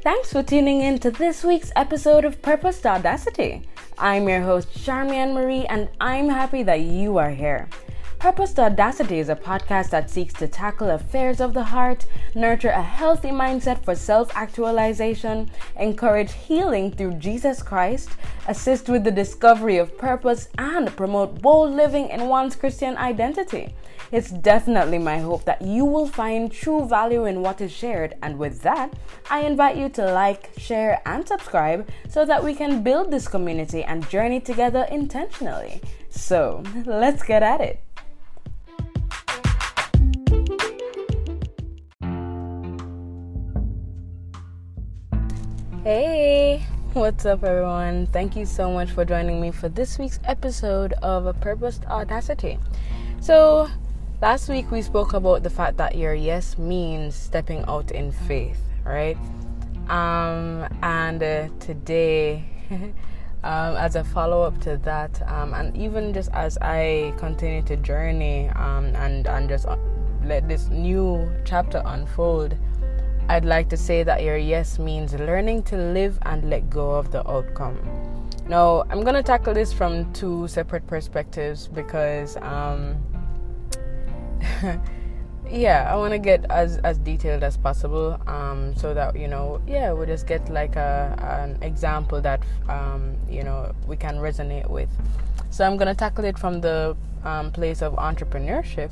Thanks for tuning in to this week's episode of Purpose to Audacity. I'm your host, Charmian Marie, and I'm happy that you are here. Purpose to Audacity is a podcast that seeks to tackle affairs of the heart, nurture a healthy mindset for self-actualization, encourage healing through Jesus Christ, assist with the discovery of purpose, and promote bold living in one's Christian identity. It's definitely my hope that you will find true value in what is shared, and with that, I invite you to like, share, and subscribe so that we can build this community and journey together intentionally. So, let's get at it. Hey, what's up everyone? Thank you so much for joining me for this week's episode of A Purpose to Audacity. So, last week we spoke about the fact that your yes means stepping out in faith, right? Today, as a follow-up to that, and even just as I continue to journey and just let this new chapter unfold, I'd like to say that your yes means learning to live and let go of the outcome. Now, I'm going to tackle this from two separate perspectives because, I want to get as detailed as possible so that, we just get like an example that, we can resonate with. So I'm going to tackle it from the place of entrepreneurship,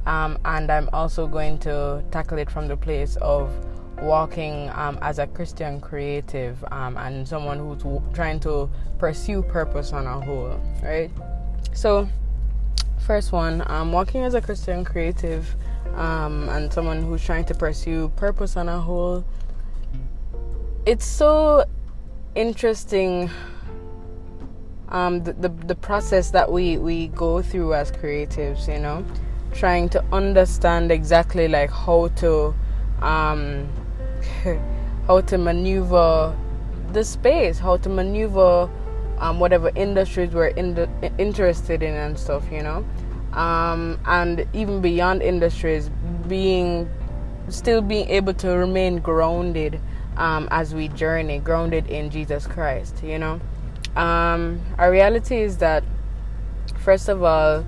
and I'm also going to tackle it from the place of walking as a Christian creative and someone who's trying to pursue purpose on a whole, right? So, first one, walking as a Christian creative and someone who's trying to pursue purpose on a whole. It's so interesting, the process that we go through as creatives, trying to understand exactly like how to maneuver the space, how to maneuver whatever industries we're interested in and stuff, and even beyond industries, still being able to remain grounded as we journey, grounded in Jesus Christ. Our reality is that, first of all,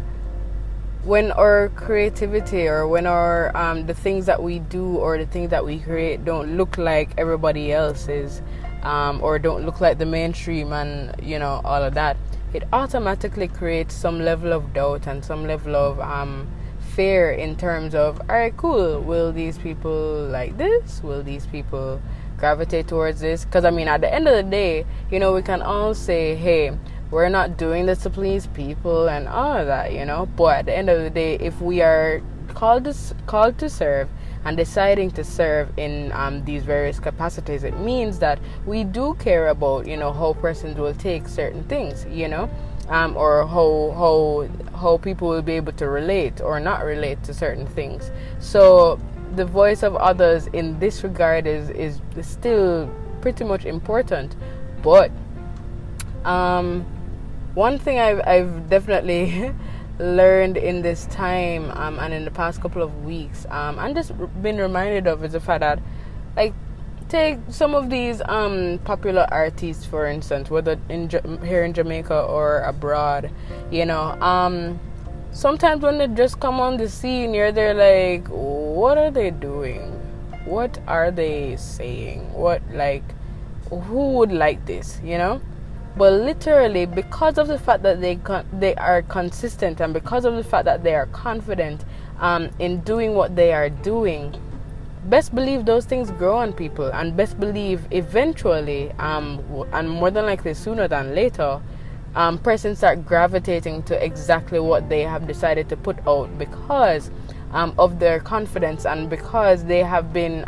when our creativity or when our the things that we do or the things that we create don't look like everybody else's, or don't look like the mainstream and all of that, it automatically creates some level of doubt and some level of fear in terms of, all right, cool, will these people like this? Will these people gravitate towards this? Because at the end of the day, we can all say, hey, we're not doing this to please people and all of that, But at the end of the day, if we are called to serve and deciding to serve in these various capacities, it means that we do care about, how persons will take certain things, or how people will be able to relate or not relate to certain things. So the voice of others in this regard is still pretty much important, but one thing I've definitely learned in this time and in the past couple of weeks and just been reminded of is the fact that, like, take some of these popular artists, for instance, whether here in Jamaica or abroad, sometimes when they just come on the scene, you're there like, what are they doing? What are they saying? Who would like this, But literally, because of the fact that they are consistent and because of the fact that they are confident in doing what they are doing, best believe those things grow on people, and best believe eventually, and more than likely sooner than later, persons start gravitating to exactly what they have decided to put out because of their confidence and because they have been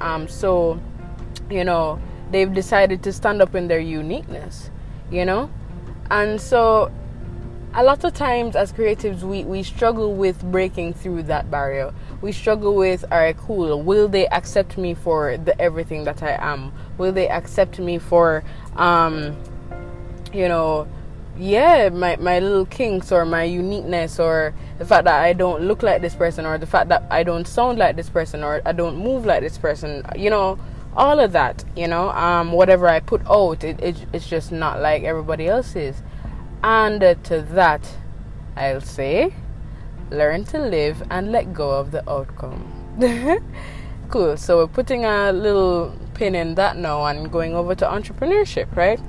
they've decided to stand up in their uniqueness. And so a lot of times as creatives we struggle with breaking through that barrier. We struggle with, all right, cool, will they accept me for the everything that I am? Will they accept me for my little kinks or my uniqueness, or the fact that I don't look like this person, or the fact that I don't sound like this person, or I don't move like this person, all of that, whatever I put out, it's just not like everybody else's. And to that, I'll say, learn to live and let go of the outcome. Cool. So we're putting a little pin in that now and going over to entrepreneurship, right?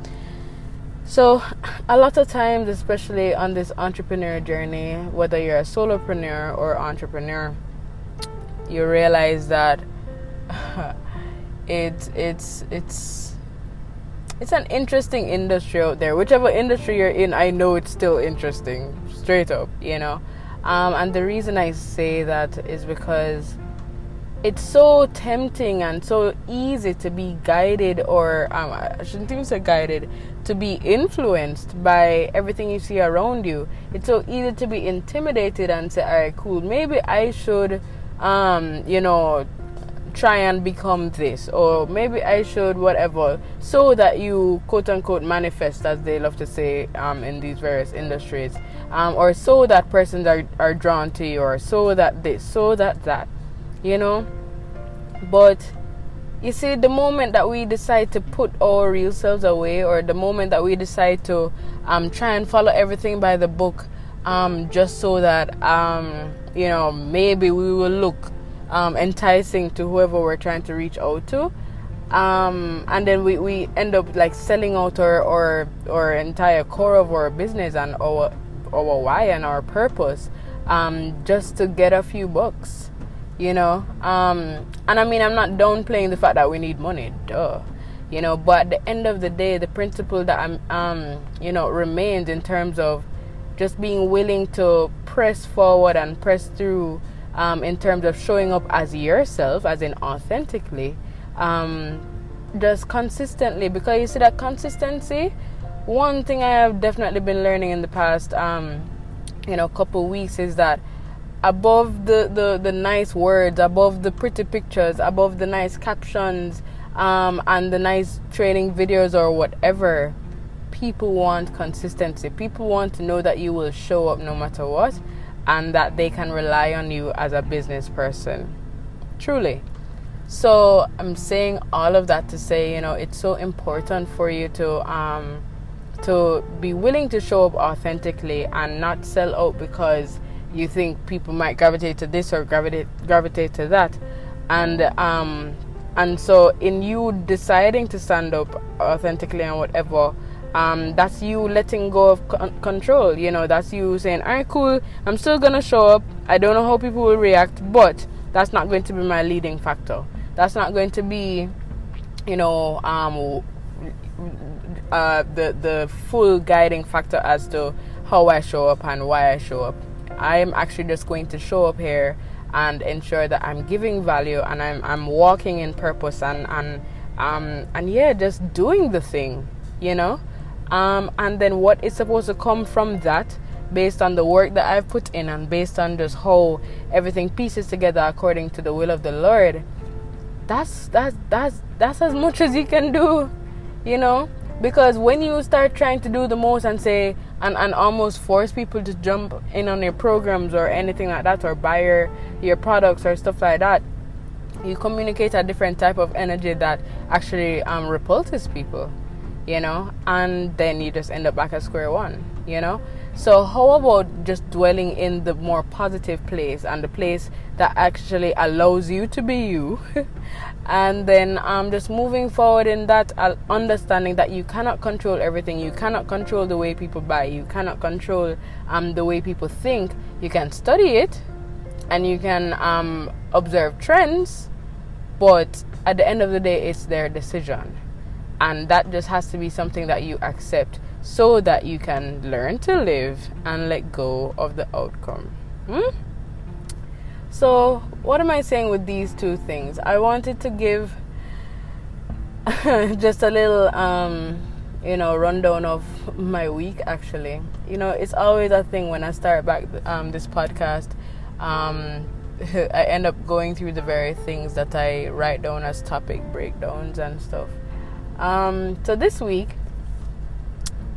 So a lot of times, especially on this entrepreneur journey, whether you're a solopreneur or entrepreneur, you realize that it's an interesting industry out there. Whichever industry you're in, I know it's still interesting, straight up, and the reason I say that is because it's so tempting and so easy to be guided, or I shouldn't even say guided, to be influenced by everything you see around you. It's so easy to be intimidated and say, all right, cool, maybe I should try and become this, or maybe I should whatever, so that you quote unquote manifest, as they love to say in these various industries, or so that persons are drawn to you, or so that this, so that, but you see, the moment that we decide to put our real selves away, or the moment that we decide to try and follow everything by the book, just so that maybe we will look enticing to whoever we're trying to reach out to, and then we end up like selling out our entire core of our business and our why and our purpose, just to get a few bucks, and I mean, I'm not downplaying the fact that we need money, but at the end of the day, the principle that remains in terms of just being willing to press forward and press through, in terms of showing up as yourself, as in authentically, just consistently. Because you see, that consistency, one thing I have definitely been learning in the past couple weeks, is that above the nice words, above the pretty pictures, above the nice captions, and the nice training videos or whatever, people want consistency. People want to know that you will show up no matter what, and that they can rely on you as a business person. Truly. So I'm saying all of that to say, it's so important for you to be willing to show up authentically and not sell out because you think people might gravitate to this or gravitate to that. And so in you deciding to stand up authentically and whatever, that's you letting go of control. That's you saying, all right, cool, I'm still gonna show up. I don't know how people will react, but that's not going to be my leading factor. That's not going to be the full guiding factor as to how I show up and why I show up. I am actually just going to show up here and ensure that I'm giving value and I'm walking in purpose and just doing the thing, and then what is supposed to come from that, based on the work that I've put in and based on just how everything pieces together according to the will of the Lord. That's as much as you can do, because when you start trying to do the most and say and almost force people to jump in on your programs or anything like that, or buy your products or stuff like that, you communicate a different type of energy that actually repulses people, and then you just end up back at square one, So how about just dwelling in the more positive place, and the place that actually allows you to be you, and then just moving forward in that, understanding that you cannot control everything. You cannot control the way people buy. You cannot control the way people think. You can study it, and you can observe trends, but at the end of the day, it's their decision, and that just has to be something that you accept, so that you can learn to live and let go of the outcome. So what am I saying with these two things? I wanted to give just a little rundown of my week, actually. It's always a thing when I start back this podcast. I end up going through the very things that I write down as topic breakdowns and stuff. So this week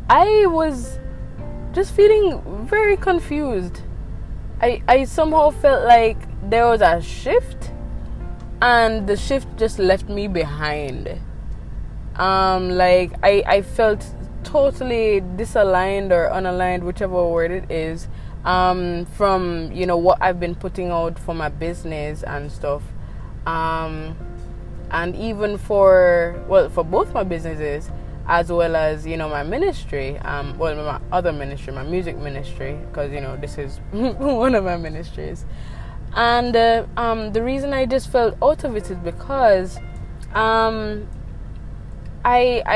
I was just feeling very confused. I somehow felt like there was a shift and the shift just left me behind. Like I felt totally disaligned or unaligned, whichever word it is, from what I've been putting out for my business and stuff, and even for both my businesses as well as my ministry, my other ministry, my music ministry, because this is one of my ministries. And the reason I just felt out of it is because I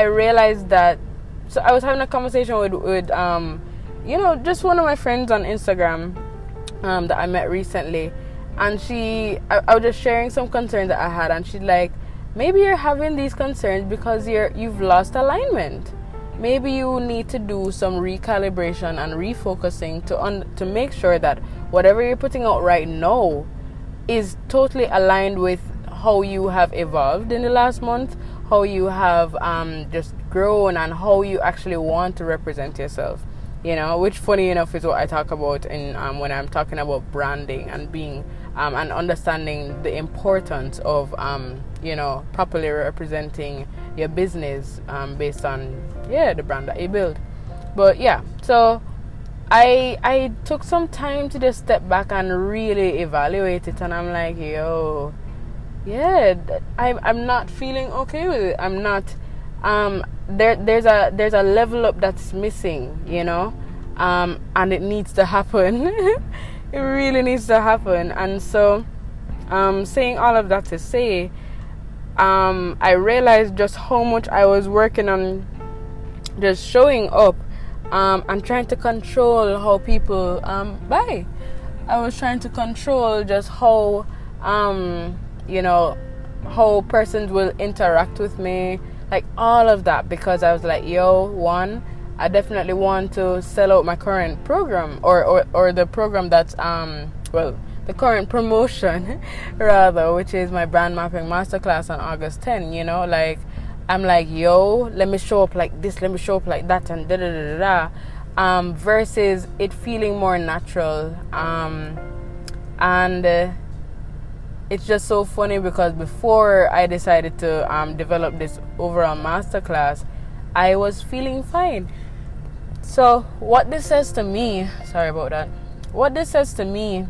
realized that. So I was having a conversation with just one of my friends on Instagram that I met recently, and I was just sharing some concerns that I had, and she's like, maybe you're having these concerns because you've lost alignment. Maybe you need to do some recalibration and refocusing to make sure that whatever you're putting out right now is totally aligned with how you have evolved in the last month, how you have just grown, and how you actually want to represent yourself. Which funny enough is what I talk about in when I'm talking about branding and being and understanding the importance of properly representing your business based on the brand that you build. But so I took some time to just step back and really evaluate it, and I'm like, I'm not feeling okay with it. I'm not. There's a level up that's missing, and it needs to happen. It really needs to happen. And so, saying all of that to say, I realized just how much I was working on just showing up, and trying to control how people buy. I was trying to control just how how persons will interact with me, like all of that, because I was like, one, I definitely want to sell out my current program or the program that's the current promotion rather, which is my brand mapping masterclass on August 10. Like I'm like, let me show up like this, let me show up like that, and da da da da da, versus it feeling more natural, and it's just so funny because before I decided to develop this overall masterclass, I was feeling fine. So what this says to me, sorry about that. What this says to me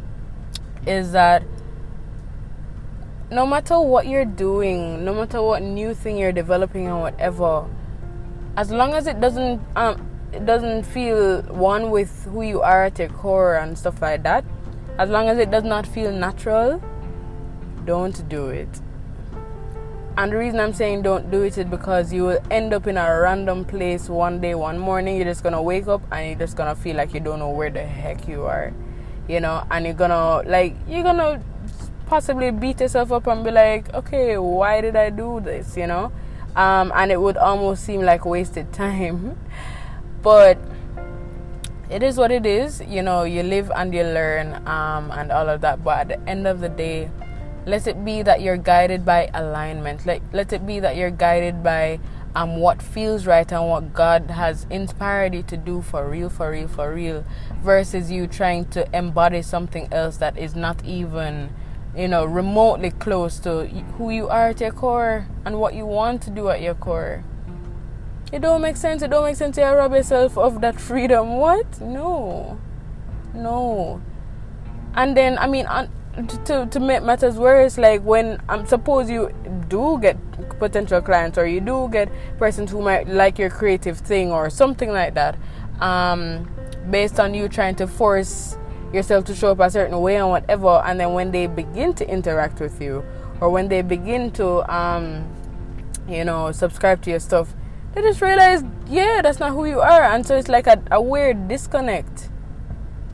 is that no matter what you're doing, no matter what new thing you're developing or whatever, as long as it doesn't feel one with who you are at your core and stuff like that, as long as it does not feel natural, don't do it. And the reason I'm saying don't do it is because you will end up in a random place one day, one morning. You're just gonna wake up and you're just gonna feel like you don't know where the heck you are, and you're gonna possibly beat yourself up and be like, okay, why did I do this, and it would almost seem like wasted time. But it is what it is, you live and you learn, and all of that. But at the end of the day, let it be that you're guided by alignment. Let it be that you're guided by what feels right and what God has inspired you to do for real, versus you trying to embody something else that is not even, remotely close to who you are at your core and what you want to do at your core. It don't make sense. It don't make sense to rob yourself of that freedom. What? No. And then, to make matters worse, like when suppose you do get potential clients or you do get persons who might like your creative thing or something like that, based on you trying to force yourself to show up a certain way and whatever, and then when they begin to interact with you or when they begin to subscribe to your stuff, they just realize that's not who you are, and so it's like a weird disconnect.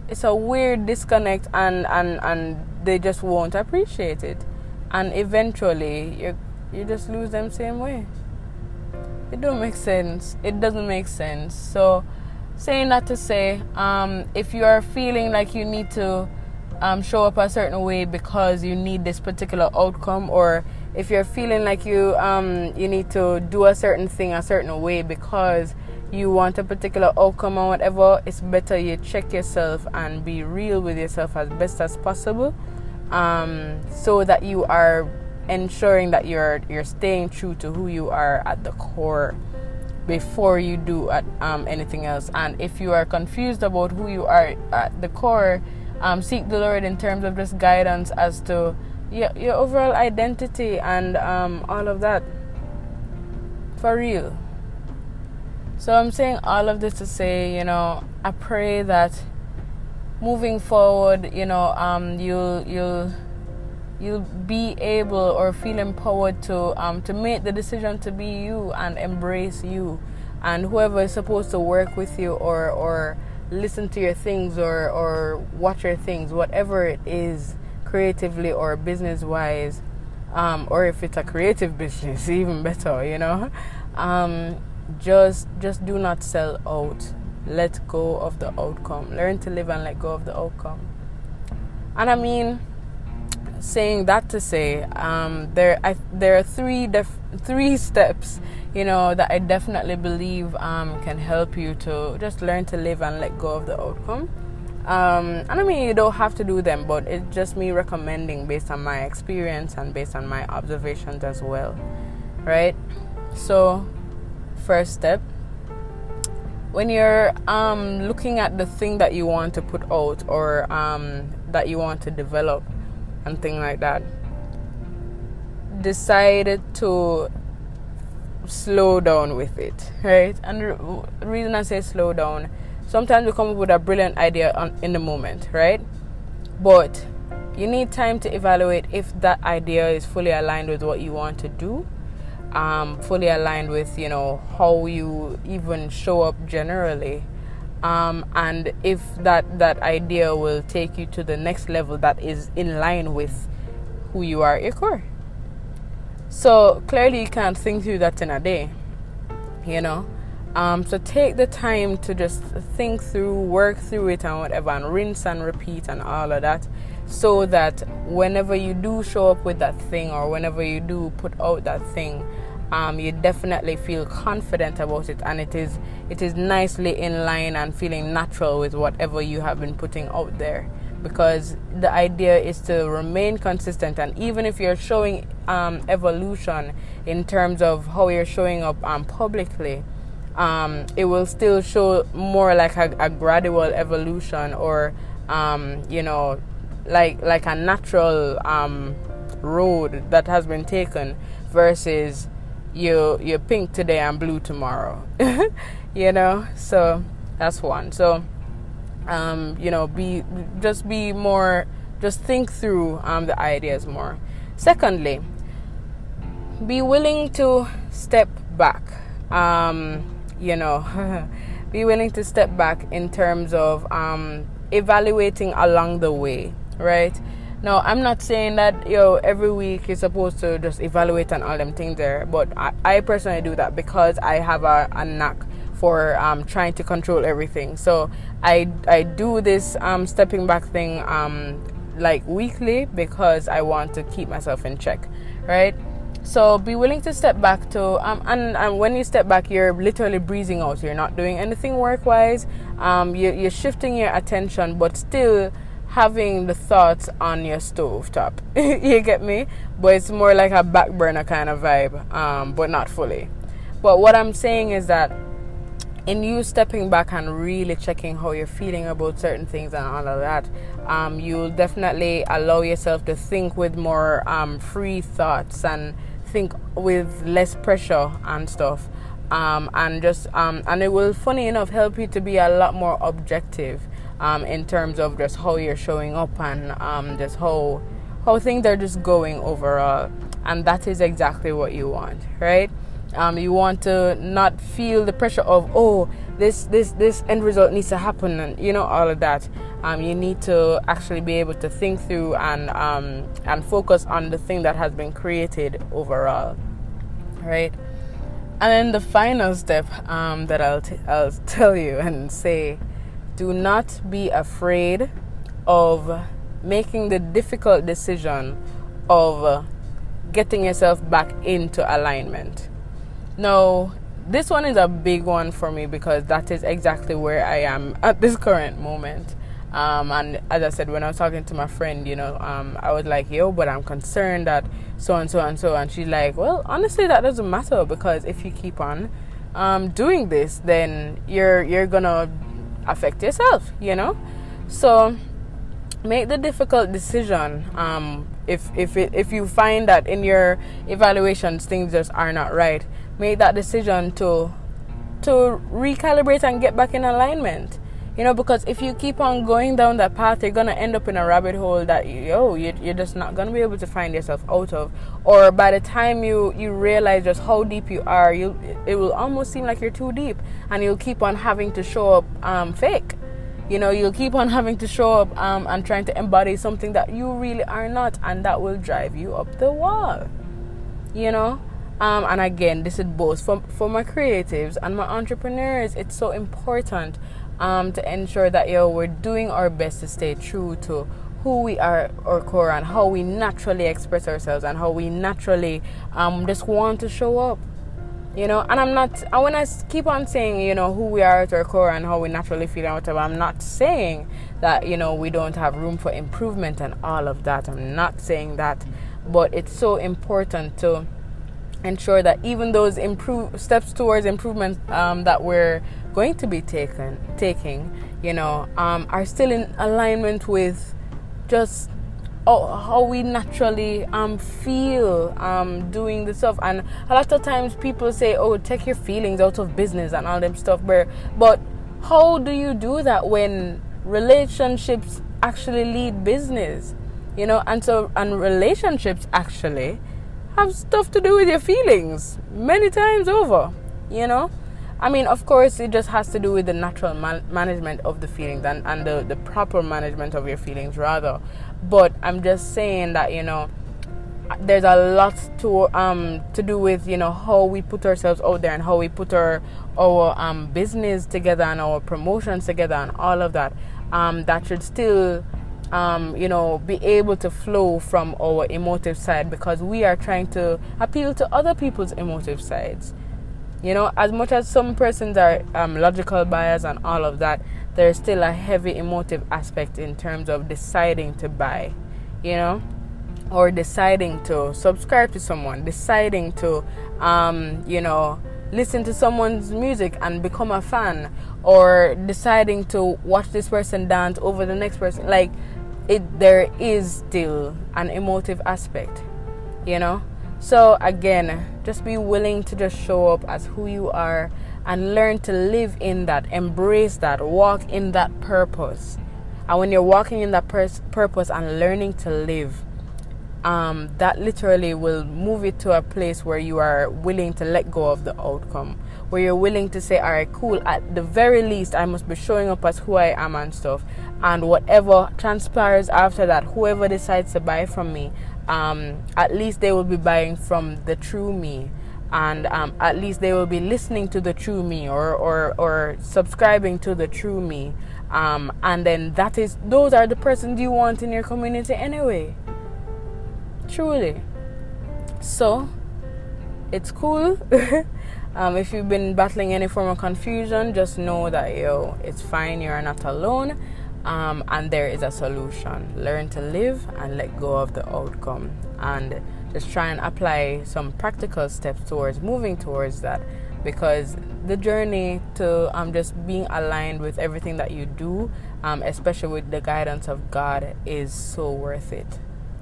It's a weird disconnect, and they just won't appreciate it, and eventually you just lose them same way. It don't make sense. It doesn't make sense. So saying that to say, if you are feeling like you need to show up a certain way because you need this particular outcome, or if you're feeling like you need to do a certain thing a certain way because you want a particular outcome or whatever, it's better you check yourself and be real with yourself as best as possible, so that you are ensuring that you're staying true to who you are at the core before you do anything else. And if you are confused about who you are at the core, seek the Lord in terms of just guidance as to your overall identity and all of that. For real. So I'm saying all of this to say, I pray that moving forward, you'll be able or feel empowered to make the decision to be you and embrace you, and whoever is supposed to work with you or listen to your things or watch your things, whatever it is, creatively or business wise, or if it's a creative business, even better, just do not sell out. Let go of the outcome. Learn to live and let go of the outcome. And I mean, saying that to say, there are three steps, that I definitely believe can help you to just learn to live and let go of the outcome. And I mean, you don't have to do them, but it's just me recommending based on my experience and based on my observations as well, right? So, first step, when you're looking at the thing that you want to put out or that you want to develop and things like that, decide to slow down with it, right? And the reason I say slow down, sometimes we come up with a brilliant idea in the moment, right? But you need time to evaluate if that idea is fully aligned with what you want to do, fully aligned with, how you even show up generally, and if that idea will take you to the next level that is in line with who you are at your core. So clearly you can't think through that in a day, so take the time to just think through, work through it and whatever, and rinse and repeat and all of that, so that whenever you do show up with that thing or whenever you do put out that thing, you definitely feel confident about it, and it is nicely in line and feeling natural with whatever you have been putting out there. Because the idea is to remain consistent, and even if you're showing evolution in terms of how you're showing up publicly, it will still show more like a gradual evolution, or like a natural road that has been taken, versus you're pink today and blue tomorrow. So that's one. So just think through the ideas more. Secondly, be willing to step back. Be willing to step back in terms of evaluating along the way, right? Now, I'm not saying that every week you're supposed to just evaluate and all them things there, but I personally do that because I have a knack for trying to control everything. So I do this stepping back thing like weekly, because I want to keep myself in check, right? So be willing to step back to and when you step back, you're literally breezing out. You're not doing anything work-wise. You're shifting your attention, but still having the thoughts on your stove top. You get me? But it's more like a back burner kind of vibe, but not fully. But what I'm saying is that in you stepping back and really checking how you're feeling about certain things and all of that, you'll definitely allow yourself to think with more free thoughts and think with less pressure and stuff, and it will, funny enough, help you to be a lot more objective in terms of just how you're showing up and just how things are just going overall. And that is exactly what you want, right? You want to not feel the pressure of, this end result needs to happen, and all of that. You need to actually be able to think through and focus on the thing that has been created overall, right? And then the final step that I'll tell you and say, do not be afraid of making the difficult decision of getting yourself back into alignment. Now, this one is a big one for me because that is exactly where I am at this current moment. And as I said, when I was talking to my friend, I was like, yo, but I'm concerned that so and so and so. And she's like, well, honestly, that doesn't matter, because if you keep on doing this, then you're going to affect yourself, So make the difficult decision. If you find that in your evaluations things just are not right, make that decision to recalibrate and get back in alignment. Because if you keep on going down that path, you're gonna end up in a rabbit hole that you're just not gonna be able to find yourself out of. Or by the time you realize just how deep you are, it will almost seem like you're too deep, and you'll keep on having to show up fake. You'll keep on having to show up and trying to embody something that you really are not, and that will drive you up the wall. And again, this is both for my creatives and my entrepreneurs. It's so important to ensure that we're doing our best to stay true to who we are, our core, and how we naturally express ourselves, and how we naturally just want to show up. And when I keep on saying, who we are at our core and how we naturally feel and whatever, I'm not saying that, we don't have room for improvement and all of that. I'm not saying that. But it's so important to ensure that even those steps towards improvement that we're going to be taking, are still in alignment with just how we naturally feel doing the stuff. And a lot of times people say, take your feelings out of business and all them stuff, but how do you do that when relationships actually lead business? And relationships actually have stuff to do with your feelings many times over. Of course, it just has to do with the natural management of the feelings and the proper management of your feelings, rather. But I'm just saying that, there's a lot to do with, how we put ourselves out there and how we put our business together and our promotions together and all of that. That should still, be able to flow from our emotive side, because we are trying to appeal to other people's emotive sides. As much as some persons are logical bias and all of that, there's still a heavy emotive aspect in terms of deciding to buy, or deciding to subscribe to someone, deciding to, listen to someone's music and become a fan, or deciding to watch this person dance over the next person. There is still an emotive aspect, So again, just be willing to just show up as who you are and learn to live in that, embrace that, walk in that purpose. And when you're walking in that purpose and learning to live, that literally will move it to a place where you are willing to let go of the outcome, where you're willing to say, all right, cool, at the very least I must be showing up as who I am and stuff, and whatever transpires after that, whoever decides to buy from me, at least they will be buying from the true me, and at least they will be listening to the true me, or subscribing to the true me, and then those are the persons you want in your community anyway, truly. So it's cool. If you've been battling any form of confusion, just know that it's fine, you're not alone. And there is a solution. Learn to live and let go of the outcome, and just try and apply some practical steps towards moving towards that, because the journey to just being aligned with everything that you do, especially with the guidance of God, is so worth it.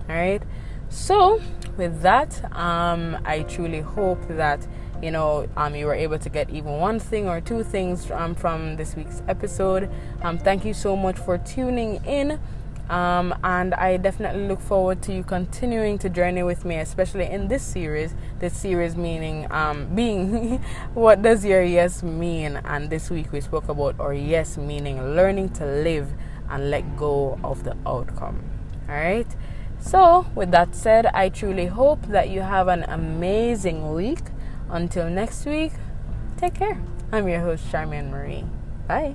All right. So with that, I truly hope that you were able to get even one thing or two things from this week's episode. Thank you so much for tuning in, and I definitely look forward to you continuing to journey with me, especially in this series meaning being what does your yes mean. And this week we spoke about our yes meaning learning to live and let go of the outcome. All right. So with that said, I truly hope that you have an amazing week. Until next week, take care. I'm your host, Charmaine Marie. Bye.